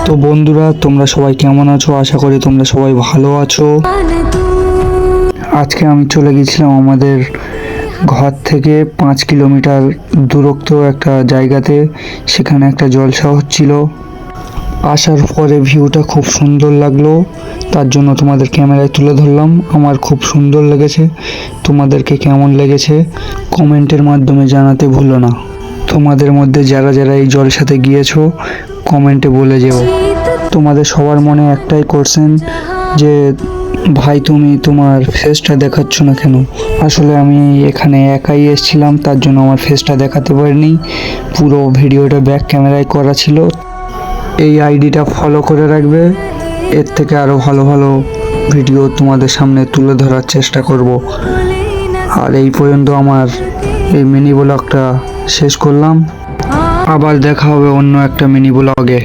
তো বন্ধুরা, তোমরা সবাই কেমন আছো? আশা করি তোমরা সবাই ভালো আছো। আজকে আমি চলে গেছিলাম আমাদের ঘর থেকে 5 কিলোমিটার দূরত্ব একটা জায়গাতে। সেখানে একটা জলসা হচ্ছিল। আসার পরে ভিউটা খুব সুন্দর লাগলো, তার জন্য তোমাদের ক্যামেরায় তুলে ধরলাম। আমার খুব সুন্দর লেগেছে। তোমাদেরকে কেমন লেগেছে কমেন্টের মাধ্যমে জানাতে ভুলো না। তোমাদের মধ্যে যারা যারা এই জলসাতে গিয়েছো কমেন্টে বলে যেও। তোমাদের সবার মনে একটাই কোশ্চেন যে ভাই তুমি তোমার ফেসটা দেখাচ্ছ না কেন? আসলে আমি এখানে একাই এসেছিলাম, তার জন্য আমার ফেসটা দেখাতে পারিনি। পুরো ভিডিওটা ব্যাক ক্যামেরায় করা ছিল। এই আইডিটা ফলো করে রাখবে, এর থেকে আরও ভালো ভালো ভিডিও তোমাদের সামনে তুলে ধরার চেষ্টা করব। আর এই পর্যন্ত আমার এই মিনি ব্লগটা শেষ করলাম। আবার দেখা হবে অন্য একটা মিনি ব্লগে।